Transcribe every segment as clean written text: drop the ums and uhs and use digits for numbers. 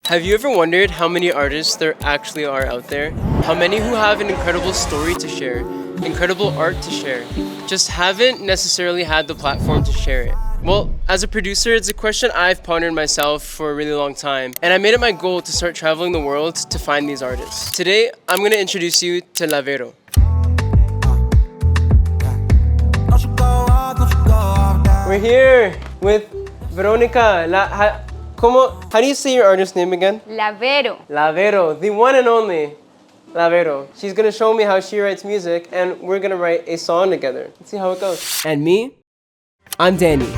Have you ever wondered how many artists there actually are out there? How many who have an incredible story to share, incredible art to share, just haven't necessarily had the platform to share it? Well, as a producer, it's a question I've pondered myself for a really long time, and I made it my goal to start traveling the world to find these artists. Today, I'm going to introduce you to Vero. We're here with Veronica. How do you say your artist name again? Vero. Vero, the one and only Vero. She's gonna show me how she writes music, and we're gonna write a song together. Let's see how it goes. And me, I'm Danny,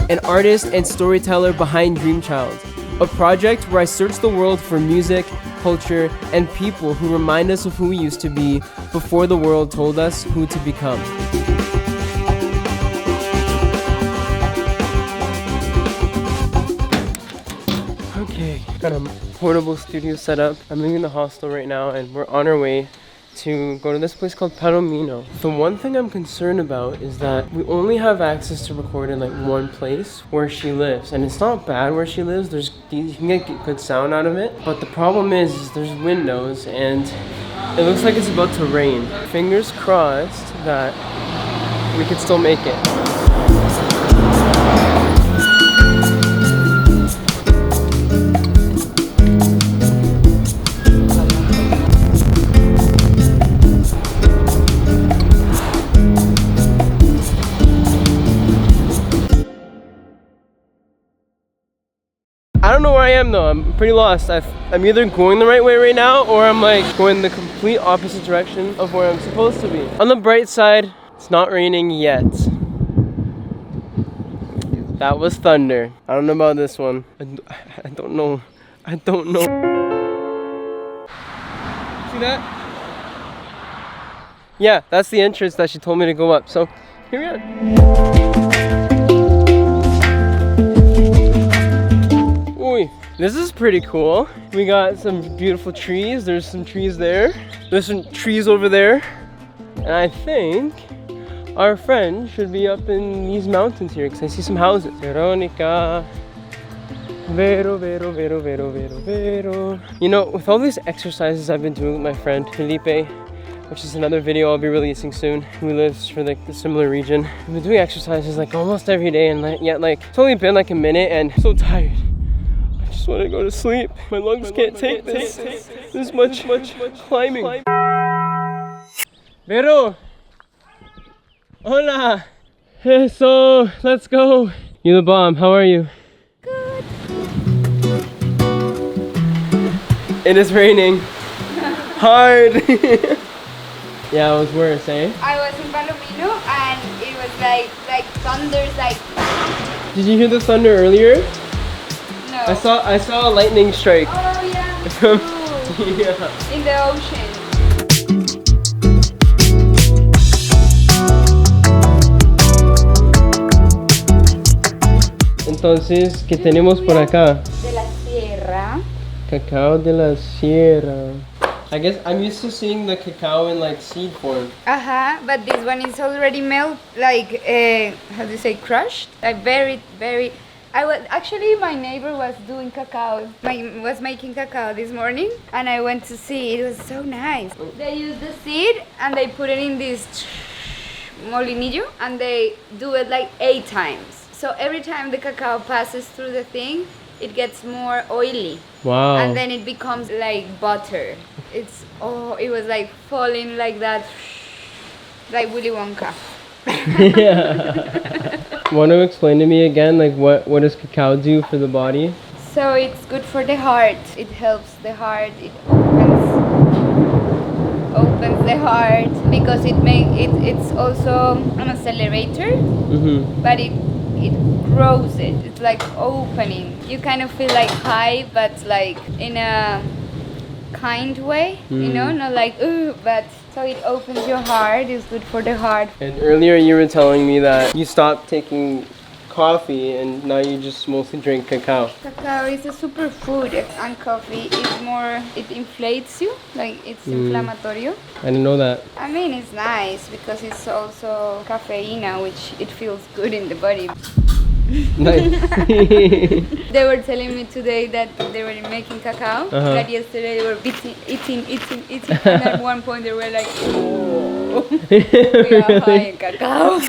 an artist and storyteller behind Dreamchild, a project where I search the world for music, culture, and people who remind us of who we used to be before the world told us who to become. Okay, got a portable studio set up. I'm living in the hostel right now, and we're on our way to go to this place called Palomino. The one thing I'm concerned about is that we only have access to record in like one place where she lives, and it's not bad where she lives. You can get good sound out of it, but the problem is there's windows and it looks like it's about to rain. Fingers crossed that we can still make it. I don't know where I am though. I'm pretty lost. I'm either going the right way right now, or I'm like going the complete opposite direction of where I'm supposed to be. On the bright side, it's not raining yet. That was thunder. I don't know about this one. I don't know. I don't know. See that? Yeah, that's the entrance that she told me to go up. So here we are. This is pretty cool. We got some beautiful trees. There's some trees there. There's some trees over there. And I think our friend should be up in these mountains here because I see some houses. Veronica. Vero, Vero, Vero, Vero, Vero, Vero. You know, with all these exercises I've been doing with my friend Felipe, which is another video I'll be releasing soon, who lives for like the similar region. I've been doing exercises like almost every day, and yet like it's only been like a minute and I'm so tired. I just want to go to sleep. My lungs can't take this much climbing. Vero! Hola! Hey, so let's go. You're the bomb. How are you? Good. It is raining. Hard. Yeah, it was worse, eh? I was in Palomino and it was like thunders, like. Did you hear the thunder earlier? No. I saw a lightning strike. Oh yeah. Yeah. In the ocean. Entonces, ¿qué tenemos por acá? De la sierra. Cacao de la Sierra. I guess I'm used to seeing the cacao in like seed form. But this one is already melt, like how do you say, crushed? Like very. My neighbor was doing cacao. Was making cacao this morning, and I went to see. It was so nice. They use the seed and they put it in this molinillo, and they do it like 8 times. So every time the cacao passes through the thing, it gets more oily. Wow. And then it becomes like butter. It was like falling like that, like Willy Wonka. Yeah. Want to explain to me again, like what does cacao do for the body? So it's good for the heart. It helps the heart. It opens the heart because it's also an accelerator. But it grows it. It's like opening. You kind of feel like high, but like in a kind way, you know, not like but so it opens your heart. It's good for the heart. And earlier you were telling me that you stopped taking coffee and now you just mostly drink cacao. Cacao is a superfood, and coffee is more, it inflates you, like it's inflammatorio. I didn't know that. I mean, it's nice because it's also caffeine, which it feels good in the body. Nice. They were telling me today that they were making cacao. Uh-huh. That yesterday they were eating. And at one point they were like, oh, we are high in cacao.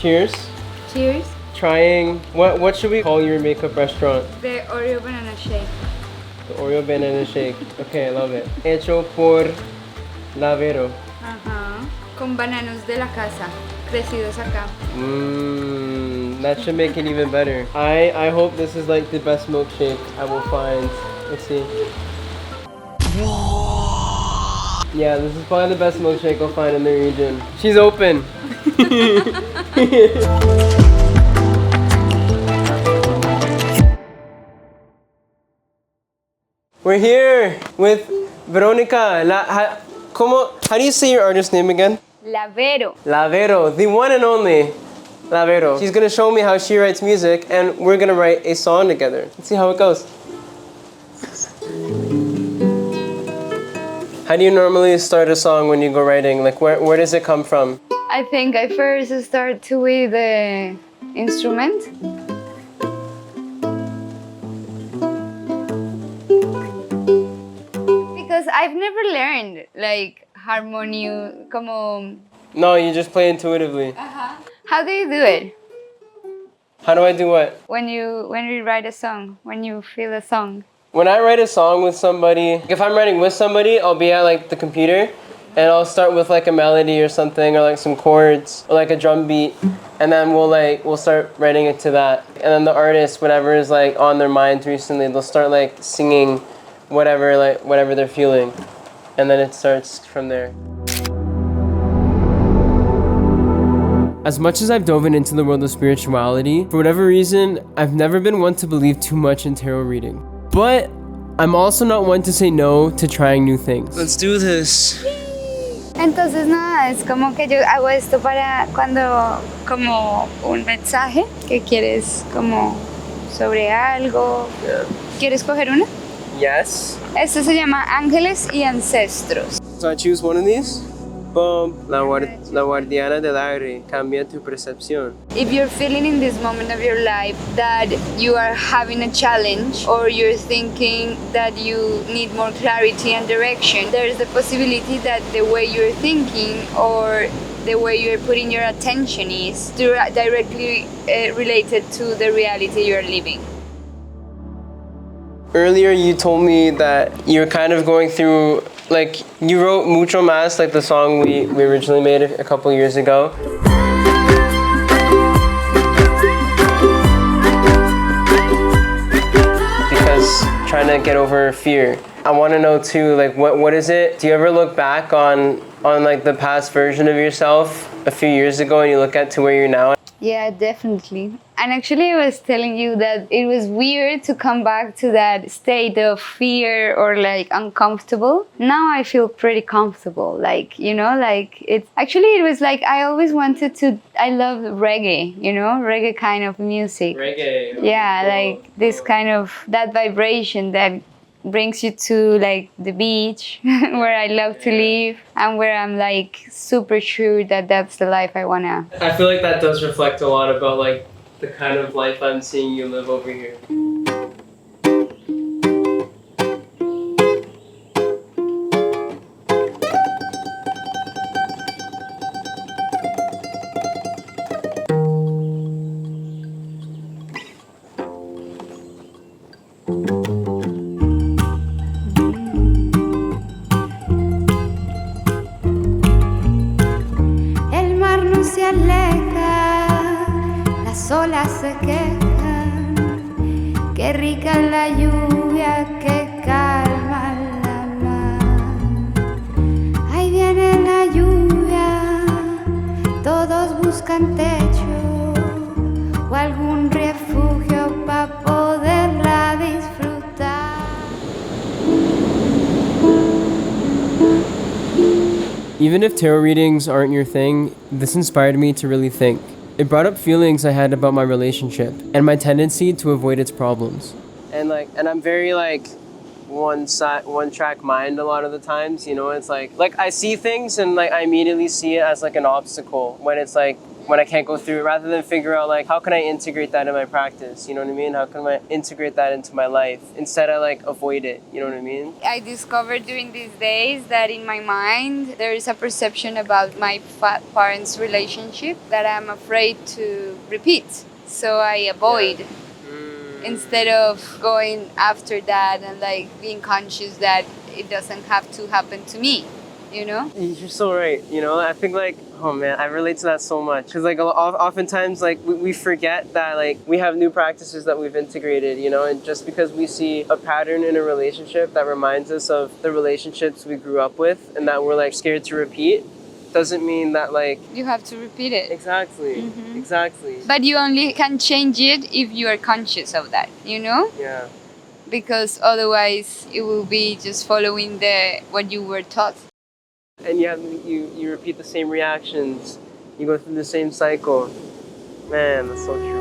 Cheers. Cheers. Trying, what should we call your makeup restaurant? The Oreo banana shake. The Oreo banana shake. Okay, I love it. Hecho por la Vero. Ajá. Con bananos de la casa, crecidos acá. That should make it even better. I hope this is like the best milkshake I will find. Let's see. Yeah, this is probably the best milkshake I'll find in the region. She's open. We're here with Veronica. How do you say your artist name again? La Vero. La Vero, the one and only La Vero. She's gonna show me how she writes music, and we're gonna write a song together. Let's see how it goes. How do you normally start a song when you go writing? Like, where does it come from? I think I first start with the instrument. Because I've never learned like harmony, como. No, you just play intuitively. How do you do it? How do I do what? When you write a song, when you feel a song. When I write a song with somebody, if I'm writing with somebody, I'll be at like the computer and I'll start with like a melody or something or like some chords or like a drum beat, and then we'll start writing it to that. And then the artist, whatever is like on their minds recently, they'll start like singing whatever they're feeling, and then it starts from there. As much as I've dove into the world of spirituality, for whatever reason, I've never been one to believe too much in tarot reading. But I'm also not one to say no to trying new things. Let's do this. Entonces nada, es como que yo hago esto para cuando como un mensaje que quieres como sobre algo. Yeah. ¿Quieres coger una? Yes. Esto se llama Ángeles y Ancestros. So I choose one of these. Boom. La guardiana del aire. Cambia tu percepción. If you're feeling in this moment of your life that you are having a challenge or you're thinking that you need more clarity and direction, there's the possibility that the way you're thinking or the way you're putting your attention is directly related to the reality you're living. Earlier you told me that you're kind of going through, like, you wrote Mucho Más, like the song we originally made a couple years ago. Because trying to get over fear. I want to know too, like, what is it? Do you ever look back on like the past version of yourself a few years ago and you look at to where you're now? Yeah, definitely. And actually I was telling you that it was weird to come back to that state of fear or like uncomfortable. Now I feel pretty comfortable. Like, you know, like it was like I always wanted to, I love reggae, you know, reggae kind of music. Reggae. Yeah, like this kind of, that vibration that brings you to like the beach where I love to live and where I'm like super sure that that's the life I wanna. I feel like that does reflect a lot about like the kind of life I'm seeing you live over here. Las olas se quejan, qué rica es la lluvia que calma la mar. Ahí viene la lluvia, todos buscan techo o algún refugio para poderla disfrutar. Even if tarot readings aren't your thing, this inspired me to really think. It brought up feelings I had about my relationship and my tendency to avoid its problems. And I'm very one track mind a lot of the times, you know. It's like I see things and like I immediately see it as like an obstacle when it's like when I can't go through it, rather than figure out like how can I integrate that in my practice, you know what I mean? How can I integrate that into my life? Instead I like avoid it, you know what I mean? I discovered during these days that in my mind there is a perception about my parents' relationship that I'm afraid to repeat. So I avoid instead of going after that and like being conscious that it doesn't have to happen to me, you know? You're so right, you know. I think like, oh man, I relate to that so much because like oftentimes like we forget that like we have new practices that we've integrated, you know, and just because we see a pattern in a relationship that reminds us of the relationships we grew up with and that we're like scared to repeat, doesn't mean that like you have to repeat it. Exactly. But you only can change it if you are conscious of that, you know? Yeah. Because otherwise it will be just following what you were taught. And you repeat the same reactions, you go through the same cycle. Man, that's so true.